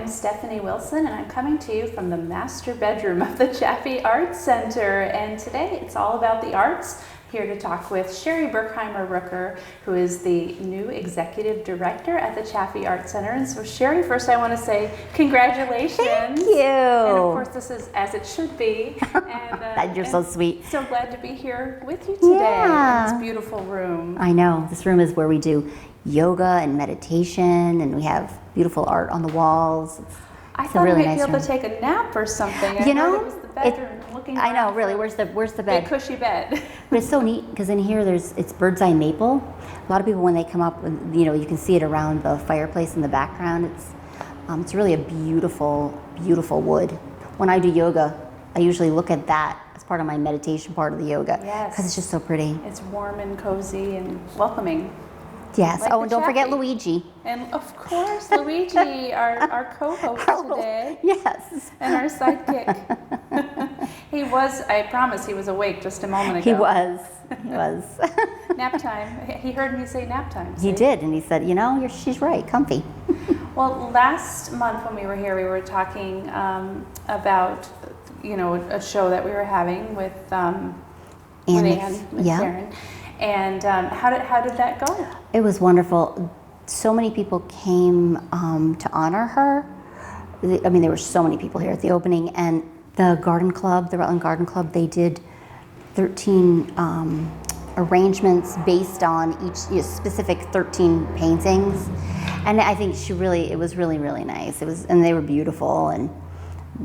I'm Stephanie Wilson, and I'm coming to you from the master bedroom of the Chaffee Arts Center. And today it's all about the arts. Here to talk with Sherri Birkheimer Rooker, who is the new executive director at the Chaffee Arts Center. And so, Sherri, first I want to say congratulations. Thank you. And of course, this is as it should be. And you're so sweet. So glad to be here with you today in this beautiful room. I know. This room is where we do yoga and meditation, and we have beautiful art on the walls. I thought we might be able to take a nap or something. I heard it was the bedroom. I know, really. Where's the bed? Big cushy bed. But it's so neat because in here it's bird's eye maple. A lot of people, when they come up, you can see it around the fireplace in the background. It's really a beautiful, beautiful wood. When I do yoga, I usually look at that as part of my meditation part of the yoga. Yes. Because it's just so pretty. It's warm and cozy and welcoming. Yes. Like and don't forget Luigi. And of course, Luigi, our co-host today. Yes. And our sidekick. I promise he was awake just a moment ago. He was. Nap time. He heard me say nap time. He did, and he said, she's right, comfy. Well, last month when we were here, we were talking about, a show that we were having with Anne McFerrin. And how did that go? It was wonderful. So many people came to honor her. There were so many people here at the opening, and the Rutland Garden Club, they did 13 arrangements based on each specific 13 paintings, and I think it was really, really nice. And they were beautiful, and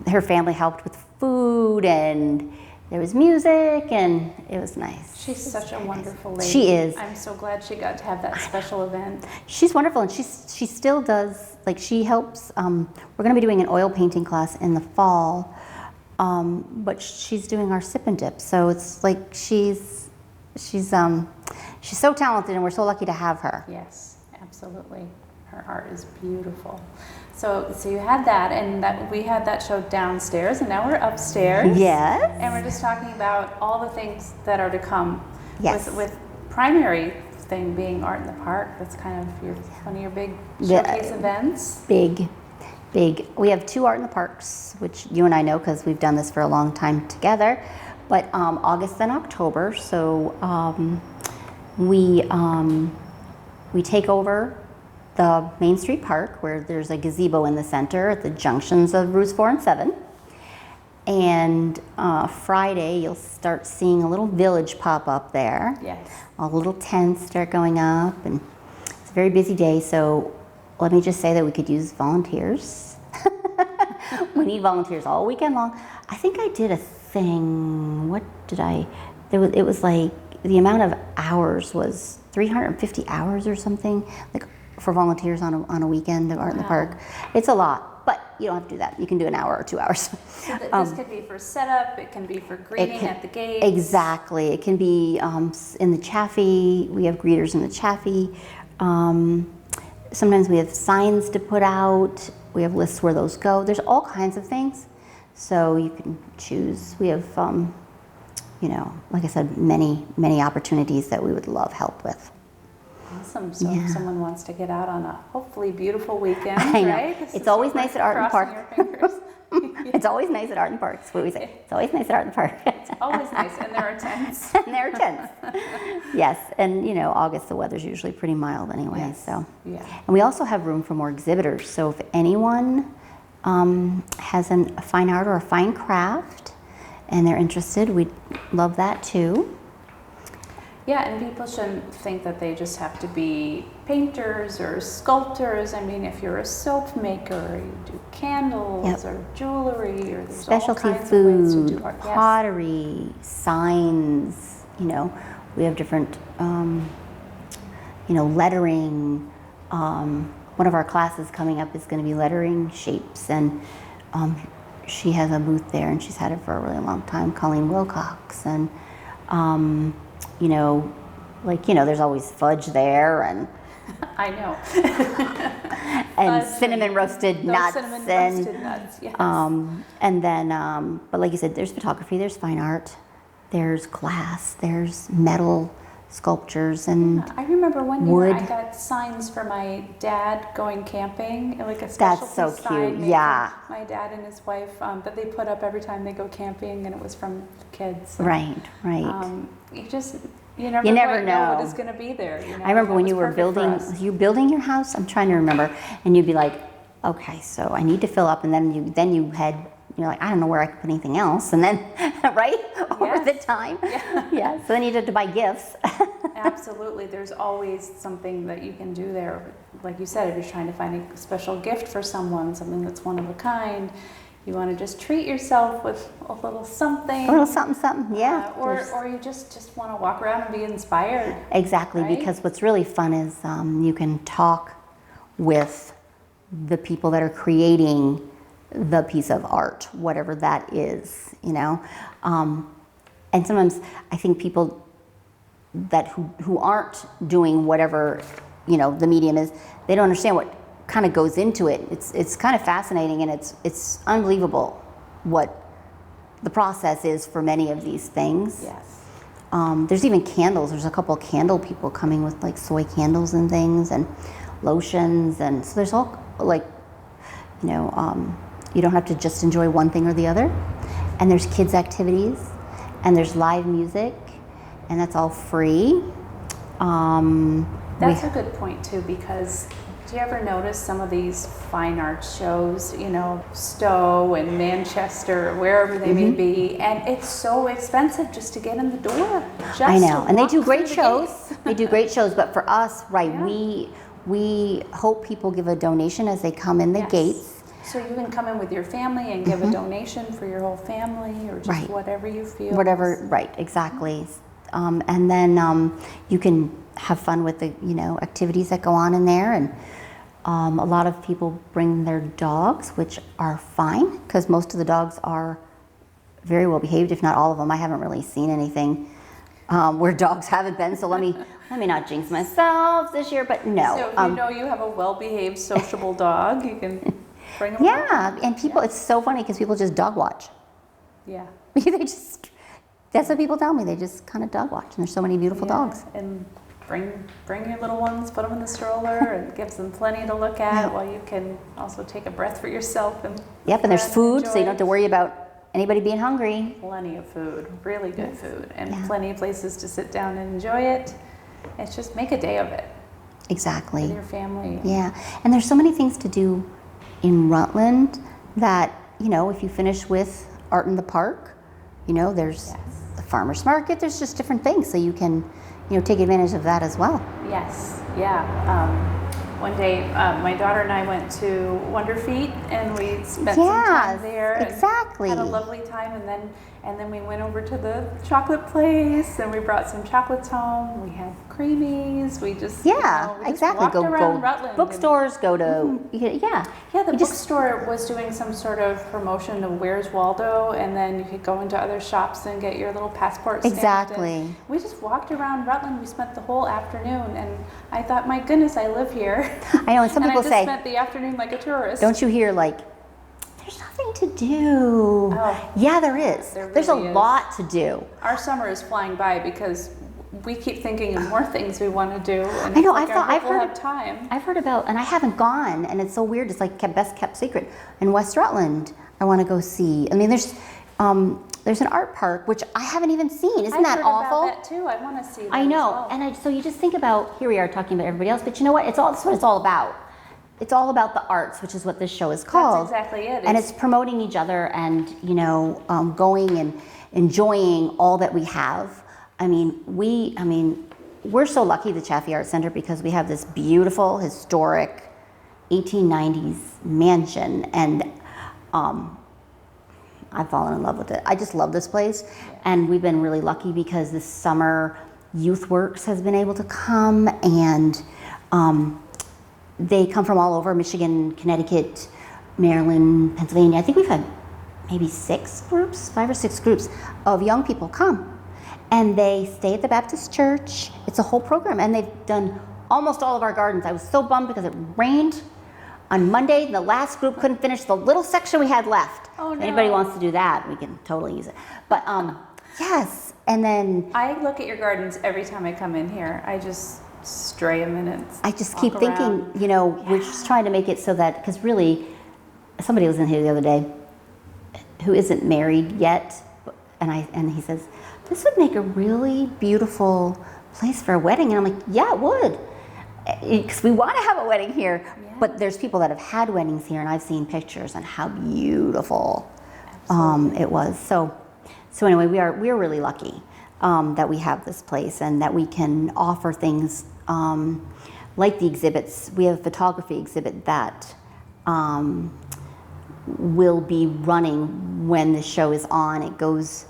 her family helped with food, and there was music, and it was nice. She's such a wonderful lady. She is. I'm so glad she got to have that special event. She's wonderful, and she still does, she helps. We're going to be doing an oil painting class in the fall, but she's doing our sip and dip. So it's like she's so talented, and we're so lucky to have her. Yes, absolutely. Her art is beautiful. So you had that, and we had that show downstairs, and now we're upstairs. Yes. And we're just talking about all the things that are to come. Yes. With primary thing being Art in the Park. That's kind of one of your big showcase events. Big. We have 2 Art in the Parks, which you and I know because we've done this for a long time together. But August and October, so we take over the Main Street Park, where there's a gazebo in the center at the junctions of Routes 4 and 7. And Friday, you'll start seeing a little village pop up there. Yes. All the little tents start going up, and it's a very busy day. So let me just say that we could use volunteers. We need volunteers all weekend long. I think I did a thing. What did I? It was like the amount of hours was 350 hours or something. For volunteers on a weekend of Art in the Park. It's a lot, but you don't have to do that. You can do an hour or 2 hours. So this could be for setup, it can be for greeting at the gate. Exactly. It can be in the Chaffee. We have greeters in the Chaffee. Sometimes we have signs to put out. We have lists where those go. There's all kinds of things. So you can choose. We have, like I said, many, many opportunities that we would love help with. Awesome. So if someone wants to get out on a hopefully beautiful weekend, I know. right? It's always nice at Art in the Park. It's always nice at Art in the Park. That's what we say. It's always nice at Art in the Park. It's always nice, and there are tents. Yes, and August the weather's usually pretty mild anyway. Yes. So yeah. And we also have room for more exhibitors. So if anyone has a fine art or a fine craft, and they're interested, we'd love that too. Yeah, and people shouldn't think that they just have to be painters or sculptors. If you're a soap maker, you do candles or jewelry, or there's specialty all kinds of ways to do art. Pottery, signs. We have different, lettering. One of our classes coming up is going to be lettering shapes, and she has a booth there, and she's had it for a really long time. Colleen Wilcox, and there's always fudge there, and I know. And cinnamon roasted nuts, yes. And then, but like you said, there's photography, there's fine art, there's glass, there's metal, sculptures and I remember one year wood. I got signs for my dad going camping, like a specialty That's so sign cute. made Yeah. for my dad and his wife that they put up every time they go camping, and it was from the kids. And, Right. You never, You never quite know what know. is going to be there. You know? I remember That when was you were perfect for us. building your house. I'm trying to remember, and you'd be like, okay, so I need to fill up, and then you had. You're like, I don't know where I could put anything else, and then, right, over the time, yeah. So then you had to buy gifts. Absolutely, there's always something that you can do there. Like you said, if you're trying to find a special gift for someone, something that's one of a kind, you want to just treat yourself with a little something. A little something, yeah. Or you just want to walk around and be inspired. Exactly, right? because what's really fun is you can talk with the people that are creating the piece of art, whatever that is, you know. And sometimes I think people that who aren't doing whatever, you know, the medium is, they don't understand what kind of goes into it. It's kind of fascinating, and it's unbelievable what the process is for many of these things. Yes. There's even candles. There's a couple of candle people coming with like soy candles and things, and lotions, and so there's all like, you know, you don't have to just enjoy one thing or the other. And there's kids activities, and there's live music, and that's all free. That's a good point too, because do you ever notice some of these fine arts shows, you know, Stowe and Manchester, wherever they may be, and it's so expensive just to get in the door. I know, and they do great the shows. gates. They do great shows, but for us, right, Yeah. we hope people give a donation as they come in the Yes. gates. So you can come in with your family and give a donation for your whole family, or just Right. whatever you feel. Whatever, right, exactly. And then you can have fun with the, you know, activities that go on in there. And a lot of people bring their dogs, which are fine, because most of the dogs are very well behaved, if not all of them. I haven't really seen anything where dogs haven't been, so let me not jinx myself this year, but no. So if you know you have a well-behaved, sociable dog, you can bring them Yeah, along. and people, it's so funny because people just dog watch. Yeah. That's what people tell me, they just kind of dog watch, and there's so many beautiful dogs. And bring your little ones, put them in the stroller, and gives them plenty to look at, while you can also take a breath for yourself. And Yep, and there's food, so you enjoy. don't have to worry about anybody being hungry. Plenty of food, really good food, and Yeah. plenty of places to sit down and enjoy it. It's just make a day of it with Exactly. your family. Yeah, and there's so many things to do in Rutland that, you know, if you finish with Art in the Park, you know, there's the farmer's market, there's just different things, so you can, you know, take advantage of that as well. Yes, yeah. One day, my daughter and I went to Wonder Feet, and we spent some time Yes, there. And exactly. had a lovely time, and then we went over to the chocolate place, and we brought some chocolates home. We had creamies. We just Yeah, we just exactly. walked around Rutland. Bookstores, go to, yeah. Yeah, the We just- bookstore was doing some sort of promotion of Where's Waldo, and then you could go into other shops and get your little passport stamped. Exactly. And we just walked around Rutland. We spent the whole afternoon, and I thought, my goodness, I live here. I know, and some people I just say, spent the afternoon like a tourist. don't you hear like, there's nothing to do. Oh. Yeah, there is. There There's a really is. lot to do. Our summer is flying by because we keep thinking of more things we want to do. And I know, it's like I've we'll heard- have time. I've heard about, and I haven't gone, and it's so weird. It's like best kept secret. In West Rutland, I want to go see. I mean, there's an art park which I haven't even seen. Isn't I've that heard awful? about that too. I want to see that I know, as well. and so you just think about, here we are talking about everybody else, but you know what? That's what it's all about. It's all about the arts, which is what this show is called. That's exactly it. And it's promoting each other, and you know, going and enjoying all that we have. I mean, we're so lucky, the Chaffee Art Center, because we have this beautiful, historic 1890s mansion, and I've fallen in love with it. I just love this place, and we've been really lucky because this summer Youth Works has been able to come, and they come from all over, Michigan, Connecticut, Maryland, Pennsylvania. I think we've had maybe 5 or 6 groups of young people come. And they stay at the Baptist church. It's a whole program, and they've done almost all of our gardens. I was so bummed because it rained on Monday. The last group couldn't finish the little section we had left. Oh, If no. anybody wants to do that, we can totally use it. But yes, And then I look at your gardens every time I come in here. I just stray a minute. I just walk keep around. thinking, you know, we're just trying to make it so that, because really, somebody was in here the other day who isn't married yet, and he says, this would make a really beautiful place for a wedding. And I'm like, yeah, it would. Because we want to have a wedding here. Yeah. But there's people that have had weddings here, and I've seen pictures and how beautiful it was. So anyway, we are really lucky that we have this place and that we can offer things like the exhibits. We have a photography exhibit that will be running when the show is on. It goes,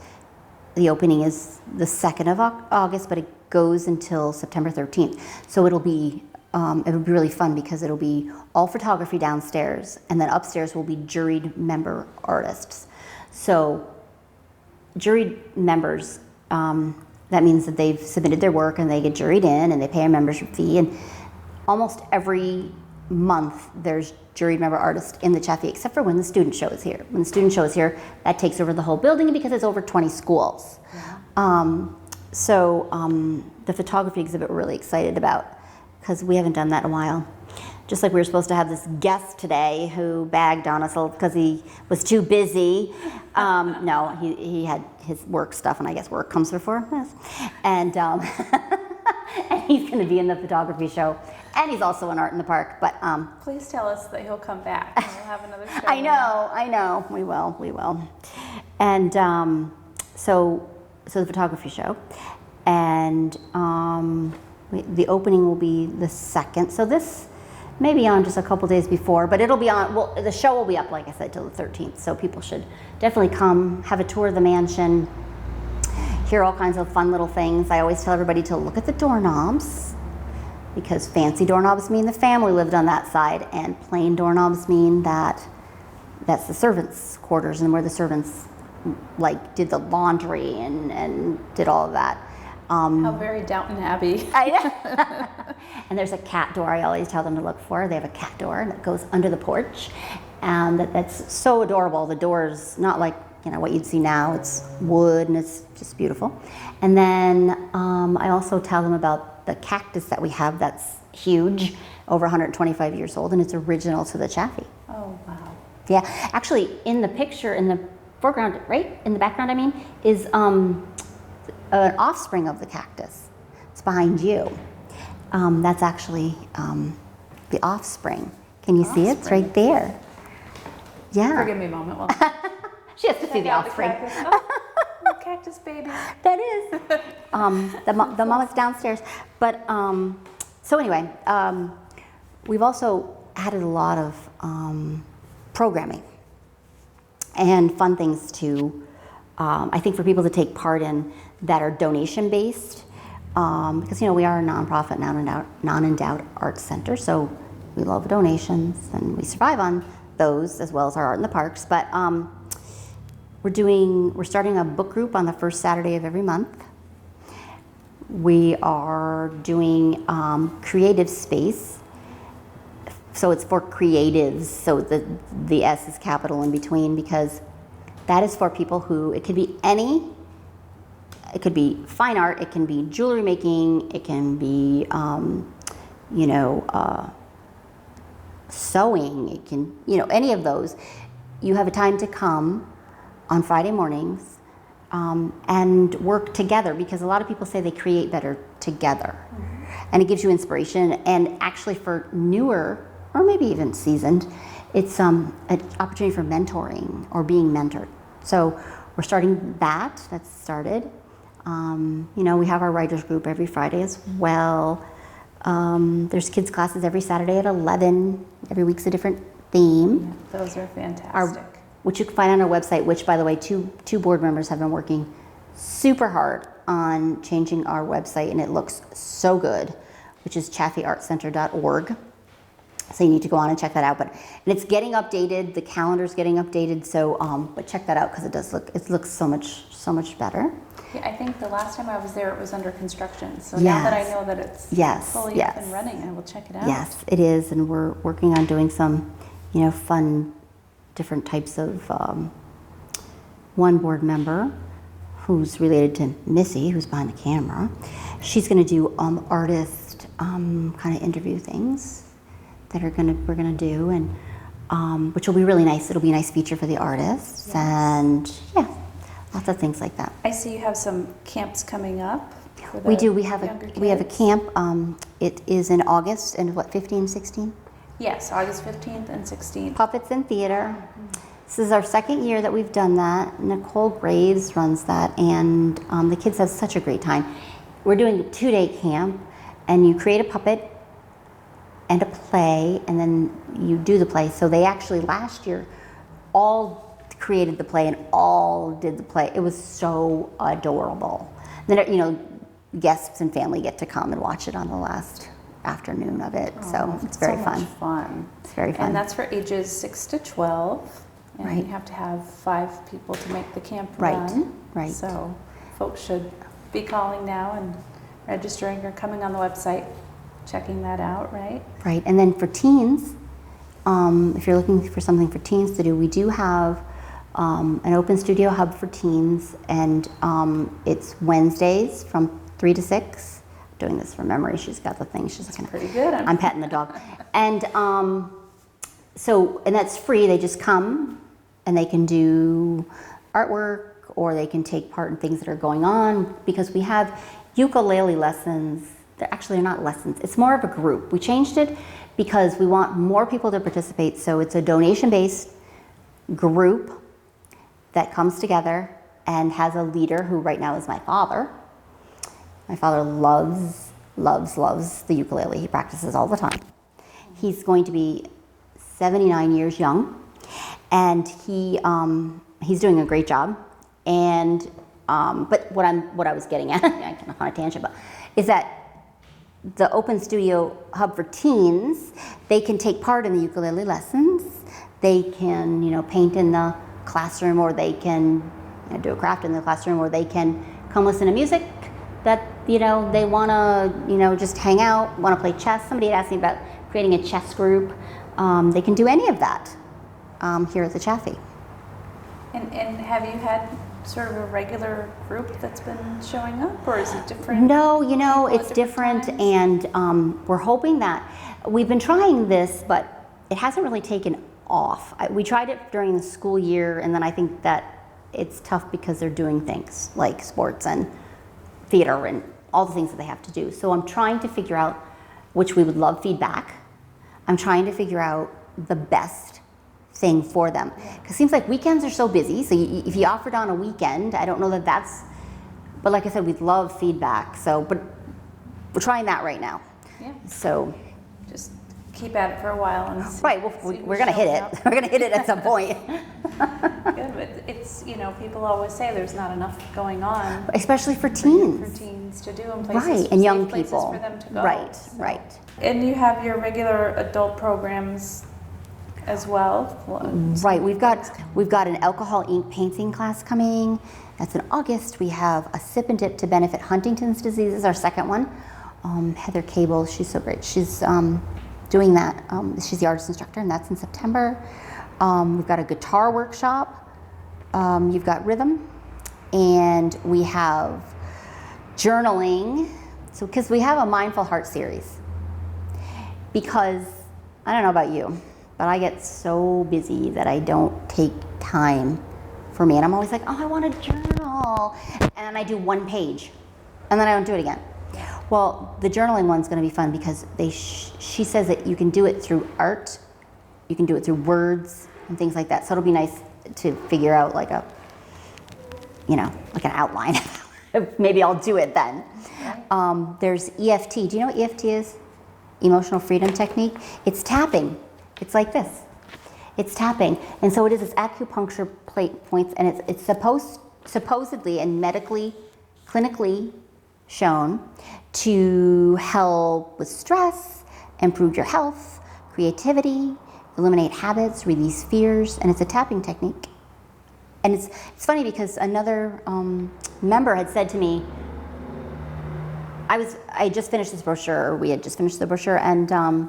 the opening is the 2nd of August, but it goes until September 13th. So it'll be really fun because it'll be all photography downstairs, and then upstairs will be juried member artists. So juried members, that means that they've submitted their work and they get juried in and they pay a membership fee. And almost every month there's juried member artists in the Chaffee, except for when the student show is here. When the student show is here, that takes over the whole building because it's over 20 schools. Yeah. The photography exhibit we're really excited about because we haven't done that in a while. Just like we were supposed to have this guest today who bagged on us because he was too busy. No, he had his work stuff, and I guess work comes before this. And, and he's going to be in the photography show. And he's also in Art in the Park. But please tell us that he'll come back. We'll have another show. I know. We will. And so the photography show. And the opening will be the 2nd. So this may be on just a couple days before, but it'll be on, well, the show will be up, like I said, till the 13th. So people should definitely come, have a tour of the mansion, hear all kinds of fun little things. I always tell everybody to look at the doorknobs, because fancy doorknobs mean the family lived on that side, and plain doorknobs mean that that's the servants' quarters and where the servants like did the laundry and did all of that. How very Downton Abbey. And there's a cat door I always tell them to look for. They have a cat door that goes under the porch, and that's so adorable. The door's not like, you know, what you'd see now. It's wood and it's just beautiful. And then I also tell them about the cactus that we have that's huge, over 125 years old, and it's original to the Chaffee. Oh, wow. Yeah, actually in the picture, in the foreground, right, in the background I mean, is an offspring of the cactus. It's behind you. That's actually the offspring. Can you see it? It's right there. Yeah. Forgive me a moment. Well, she has to see the offspring. Cactus baby. That is. The mom is downstairs. But so anyway, we've also added a lot of programming and fun things to, I think, for people to take part in that are donation based, because, you know, we are a nonprofit, non-endowed arts center, so we love donations and we survive on those as well as our Art in the Parks. But we're starting a book group on the first Saturday of every month. We are doing creative space, so it's for creatives. So the S is capital in between, because that is for people who, it could be it could be fine art, it can be jewelry making, it can be sewing, it can, any of those. You have a time to come on Friday mornings and work together, because a lot of people say they create better together. Mm-hmm. And it gives you inspiration. And actually, for newer or maybe even seasoned, it's an opportunity for mentoring or being mentored. So we're starting that. That's started. We have our writers group every Friday as well. There's kids classes every Saturday at 11. Every week's a different theme. Yeah, those are fantastic. Which you can find on our website, which, by the way, two board members have been working super hard on changing our website, and it looks so good, which is chaffeeartcenter.org. So you need to go on and check that out. And it's getting updated. The calendar's getting updated. So, but check that out, because it looks so much better. Yeah, I think the last time I was there, it was under construction. So now that I know that it's fully up and running, I will check it out. Yes, it is, and we're working on doing some, fun, different types of. One board member who's related to Missy, who's behind the camera. She's going to do artist kind of interview things that we're going to do, and which will be really nice. It'll be a nice feature for the artists, yes. And yeah, lots of things like that. I see you have some camps coming up. We do. We have a camp. It is in August, and what, 15, 16? Yes, August 15th and 16th. Puppets in Theater. This is our second year that we've done that. Nicole Graves runs that, and the kids have such a great time. We're doing a 2-day camp, and you create a puppet and a play, and then you do the play. So they actually last year all created the play and all did the play. It was so adorable. Then, you know, guests and family get to come and watch it on the last afternoon of it. So it's very fun. Much fun. It's very fun. And that's for ages 6 to 12. And right. you have to have 5 people to make the camp right. run. Right. So folks should be calling now and registering or coming on the website, checking that out, right? Right. And then for teens, if you're looking for something for teens to do, we do have an open studio hub for teens, and it's Wednesdays from 3 to 6. Doing this from memory. She's got the thing. She's looking pretty good. I'm petting the dog. And and that's free. They just come and they can do artwork, or they can take part in things that are going on, because we have ukulele lessons. They're actually not lessons. It's more of a group. We changed it because we want more people to participate. So it's a donation-based group that comes together and has a leader who right now is my father. My father loves the ukulele. He practices all the time. He's going to be 79 years young, and he's doing a great job. And but what I was getting at, I kind of on a tangent, but is that the Open Studio Hub for teens, they can take part in the ukulele lessons. They can, you know, paint in the classroom, or they can do a craft in the classroom, or they can come listen to music that, you know, they want to, you know, just hang out, want to play chess. Somebody had asked me about creating a chess group. They can do any of that here at the Chaffee. And have you had sort of a regular group that's been showing up, or is it different? No, you know, it's different different, and we're hoping that we've been trying this, but it hasn't really taken off. We tried it during the school year, and then I think that it's tough because they're doing things like sports and theater and all the things that they have to do. So I'm trying to figure out, which we would love feedback. I'm trying to figure out the best thing for them. Because it seems like weekends are so busy. So if you offered on a weekend, I don't know that that's, but like I said, we'd love feedback. So, but we're trying that right now. Yeah. So just keep at it for a while and see, right. Well, we're gonna hit it. We're gonna hit it at some point. Good, but it's, you know, people always say there's not enough going on, especially for teens. For teens to do, and places, right, and young places people for them to go. Right, so. right. And you have your regular adult programs as well. Right, we've got an alcohol ink painting class coming. That's in August. We have a sip and dip to benefit Huntington's disease is our second one. Heather Cable, she's so great. She's doing that. She's the artist instructor, and that's in September. We've got a guitar workshop. You've got rhythm, and we have journaling. So, because we have a Mindful Heart series. Because I don't know about you, but I get so busy that I don't take time for me, and I'm always like, oh, I want to journal, and I do one page, and then I don't do it again. Well, the journaling one's going to be fun because she says that you can do it through art, you can do it through words and things like that. So it'll be nice to figure out like a, you know, like an outline. Maybe I'll do it then. There's EFT. Do you know what EFT is? Emotional Freedom Technique. It's tapping. It's like this. It's tapping. And so it is this acupuncture points, and it's supposedly and medically, clinically shown to help with stress, improve your health, creativity, eliminate habits, release fears, and it's a tapping technique. And it's funny because another member had said to me, I just finished this brochure, or we had just finished the brochure, and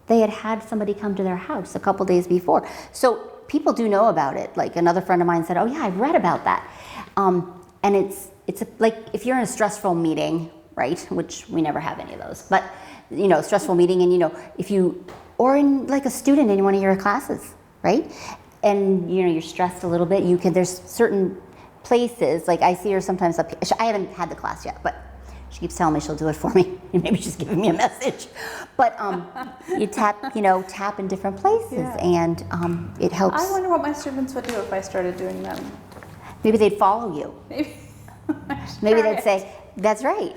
they had somebody come to their house a couple days before. So people do know about it. Like another friend of mine said, oh yeah, I've read about that. and it's like if you're in a stressful meeting, right? Which we never have any of those, but you know, stressful meeting, and you know, if you or in like a student in one of your classes, right? And you know, you're stressed a little bit. You can there's certain places like I see her sometimes up. I haven't had the class yet, but she keeps telling me she'll do it for me. Maybe she's giving me a message. But you tap in different places, and it helps. I wonder what my students would do if I started doing them. Maybe they'd follow you. Maybe. Maybe they'd say, "That's right,"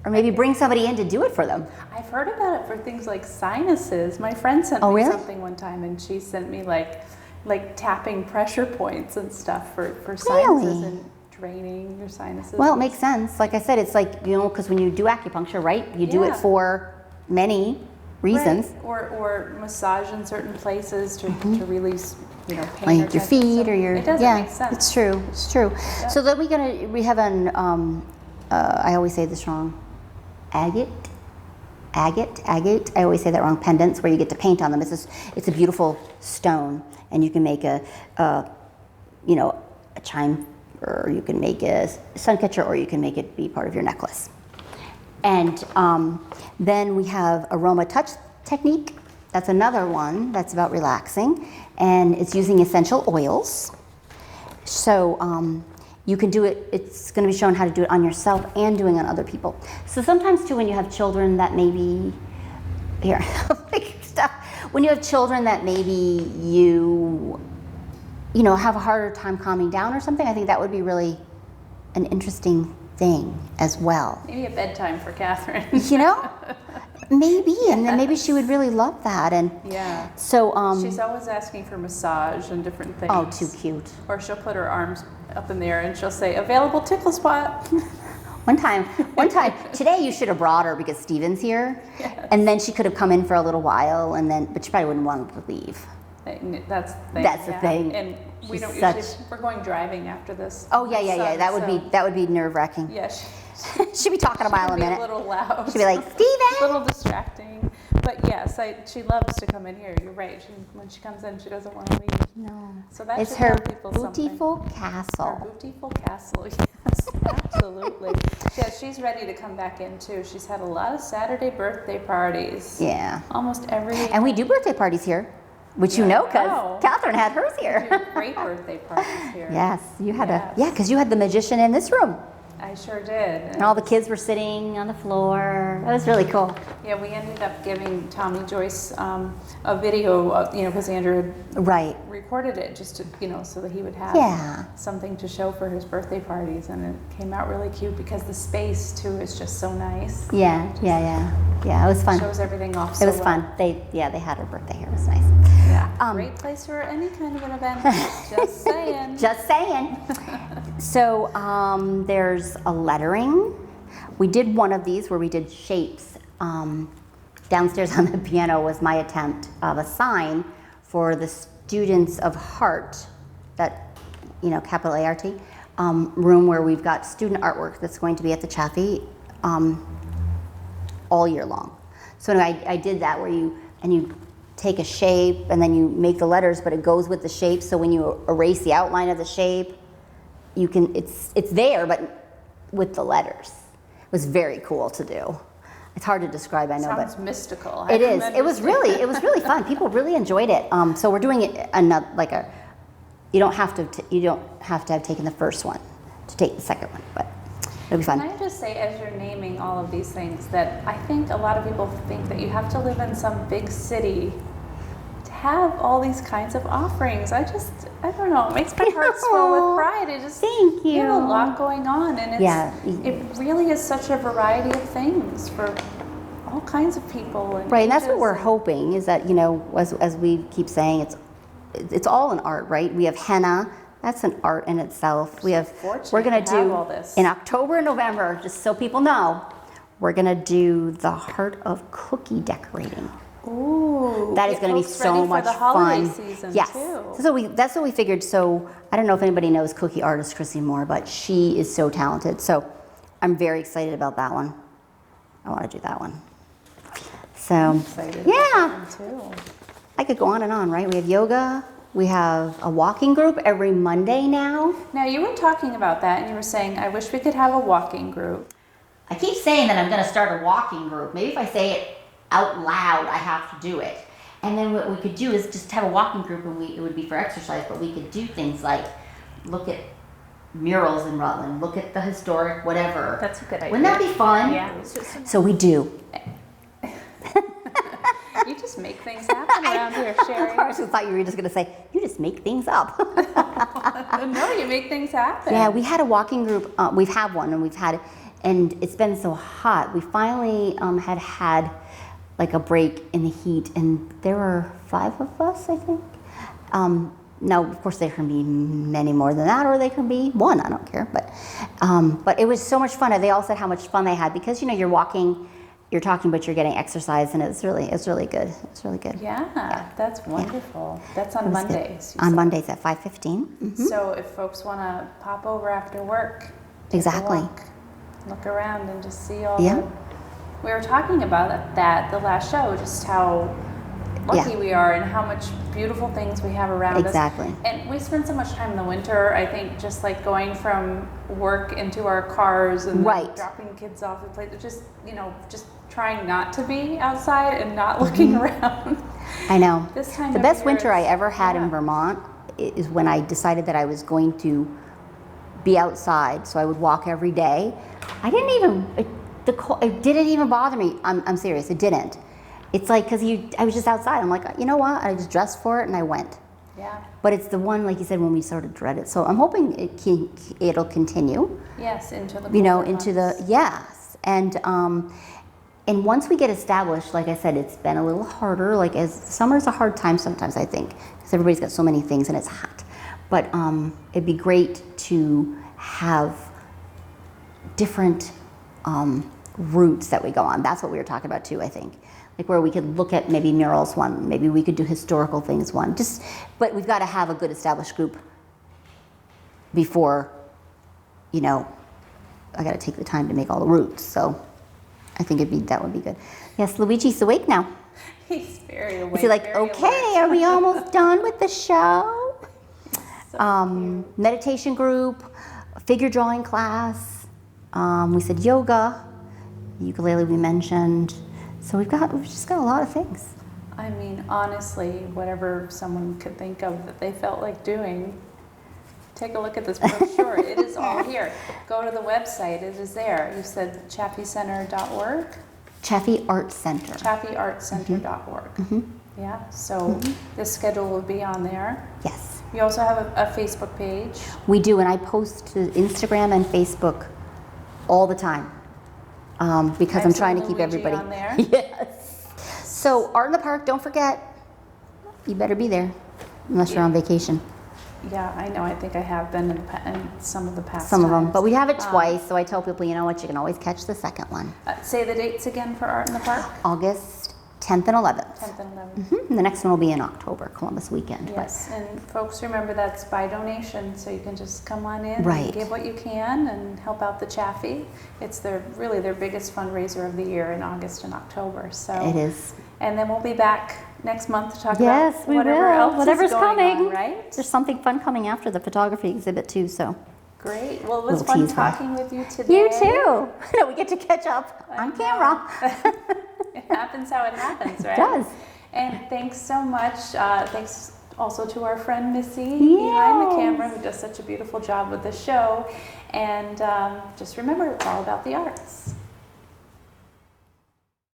or maybe bring somebody in to do it for them. I've heard about it for things like sinuses. My friend sent me something one time, and she sent me like tapping pressure points and stuff for sinuses and draining your sinuses. Well, it makes sense. Like I said, it's like, you know, because when you do acupuncture, right, you do it for many reasons. Right. Or massage in certain places to release, you know, pain. Like your feet or your, it doesn't make sense. It's true. It's true. Yeah. So then we have an, I always say this wrong, agate. I always say that wrong. Pendants where you get to paint on them. It's a beautiful stone, and you can make a chime, or you can make a sun catcher, or you can make it be part of your necklace. And then we have aroma touch technique. That's another one that's about relaxing, and it's using essential oils. So you can do it, it's going to be shown how to do it on yourself and doing it on other people. So sometimes too, when you have children that maybe, when you have children that maybe you have a harder time calming down or something, I think that would be really an interesting thing as well. Maybe a bedtime for Catherine. You know? Maybe, and then maybe she would really love that. And so she's always asking for massage and different things. Oh, too cute. Or she'll put her arms up in the air and she'll say, "Available tickle spot." One time, today you should have brought her because Steven's here. Yes. And then she could have come in for a little while, but she probably wouldn't want to leave. That's the thing. That's the thing. And we don't usually, we're going driving after this. Oh yeah. That would be nerve-wracking. Yes. She'd be talking a mile a minute. A little loud. She'd be like, "Steven!" A little distracting. But yes, she loves to come in here. You're right. When she comes in, she doesn't want to leave. No. So that it's should her help people beautiful something. castle. Her beautiful castle. Yes, absolutely. Yeah, she's ready to come back in too. She's had a lot of Saturday birthday parties. Yeah. Almost every. And we do birthday parties here, which you know because Catherine had hers here. We do great birthday parties here. Yes, you had because you had the magician in this room. I sure did. And all the kids were sitting on the floor. That was really cool. Yeah, we ended up giving Tommy Joyce a video, because Andrew had recorded it just to, so that he would have something to show for his birthday parties. And it came out really cute because the space, too, is just so nice. Yeah, it was fun. It shows everything off so well. It was fun. They had her birthday here. It was nice. Yeah, great place for any kind of an event. Just saying. Just saying. So there's a lettering. We did one of these where we did shapes. Downstairs on the piano was my attempt of a sign for the students of Heart, that, capital A-R-T, room where we've got student artwork that's going to be at the Chaffee all year long. So anyway, I did that where you take a shape and then you make the letters, but it goes with the shape. So when you erase the outline of the shape, it's there, but with the letters. It was very cool to do. It's hard to describe, I know, Sounds but mystical. It is. It was really fun. People really enjoyed it. So we're doing it you don't have to have taken the first one to take the second one, but it'll be fun. Can I just say, as you're naming all of these things, that I think a lot of people think that you have to live in some big city to have all these kinds of offerings. I don't know, it makes my heart swell with pride. Thank you. You have a lot going on, and it really is such a variety of things for all kinds of people. And and that's what we're hoping is that, as we keep saying, it's all an art, right? We have henna. That's an art in itself. We're going to do all this. In October and November, just so people know, we're going to do the Heart of Cookie decorating. Ooh, that is going to be so much fun. Season yes, too. So that's what we figured. So I don't know if anybody knows cookie artist Chrissy Moore, but she is so talented. So I'm very excited about that one. I want to do that one. So I'm excited about that one too. I could go on and on, right? We have yoga, We have a walking group every Monday now. Now, you were talking about that and you were saying, I wish we could have a walking group. I keep saying that I'm going to start a walking group. Maybe if I say it out loud, I have to do it. And then what we could do is just have a walking group, and it would be for exercise, but we could do things like look at murals in Rutland, look at the historic whatever. That's a good idea. Wouldn't that be fun? Yeah. So we do. You just make things happen around here, Sherri. I just thought you were just going to say, you just make things up. No, you make things happen. Yeah, we had a walking group. We've had one, and and it's been so hot. We finally had like a break in the heat, and there were 5 of us, I think. Now, of course, there can be many more than that, or they can be 1. I don't care. But it was so much fun. And they all said how much fun they had because you're walking, you're talking, but you're getting exercise, and it's really good. It's really good. Yeah, that's wonderful. Yeah. That's on Mondays. On Mondays at 5:15. Mm-hmm. So if folks want to pop over after work, exactly. Look around and just see all the... We were talking about that the last show, just how lucky we are and how much beautiful things we have around us. Exactly. And we spend so much time in the winter, I think, just like going from work into our cars and dropping kids off at place, just trying not to be outside and not looking around. I know. This time the best winter I ever had in Vermont is when I decided that I was going to be outside, so I would walk every day. I didn't even... It didn't even bother me. I'm serious. It didn't. It's like because I was just outside. I'm like, you know what? I just dressed for it and I went. Yeah. But it's the one, like you said, when we sort of dread it. So I'm hoping it'll continue. Yes, into the yes. And once we get established, like I said, it's been a little harder. Like as summer's a hard time sometimes, I think, because everybody's got so many things and it's hot. But it'd be great to have different routes that we go on. That's what we were talking about too, I think. Like where we could look at maybe murals one, maybe we could do historical things one. But we've got to have a good established group before, I got to take the time to make all the routes. So I think that would be good. Yes, Luigi's awake now. He's very awake. Is he like, okay, are we almost done with the show? Meditation group, figure drawing class. We said yoga, ukulele we mentioned. So we've just got a lot of things. I mean, honestly, whatever someone could think of that they felt like doing, take a look at this brochure. It is all here. Go to the website. It is there. You said chaffeecenter.org? Chaffee Art Center. chaffeeartcenter.org. Mm-hmm. Yeah, so this schedule will be on there. Yes. You also have a Facebook page. We do, and I post to Instagram and Facebook all the time because I'm trying to keep everybody on there. Yes. So Art in the Park, don't forget, you better be there unless you're on vacation. Yeah, I know. I think I have been in some of the past Some of them, times. but we have it twice, so I tell people, you know what, you can always catch the second one. Say the dates again for Art in the Park. August 10th and 11th. 10th and 11th. Mm-hmm. And the next one will be in October, Columbus weekend. Yes, and folks, remember that's by donation, so you can just come on in Right. and give what you can and help out the Chaffee. It's really their biggest fundraiser of the year in August and October. So It is. And then we'll be back next month to talk Yes, about we whatever will. else Whatever's is going coming. on, right? There's something fun coming after the photography exhibit too, so. Great. Well, it was Little fun tease, huh? talking with you today. You too. No, we get to catch up on camera. It happens how it happens, right? It does. And thanks so much. Thanks also to our friend Missy behind the camera who does such a beautiful job with the show. And just remember, it's all about the arts.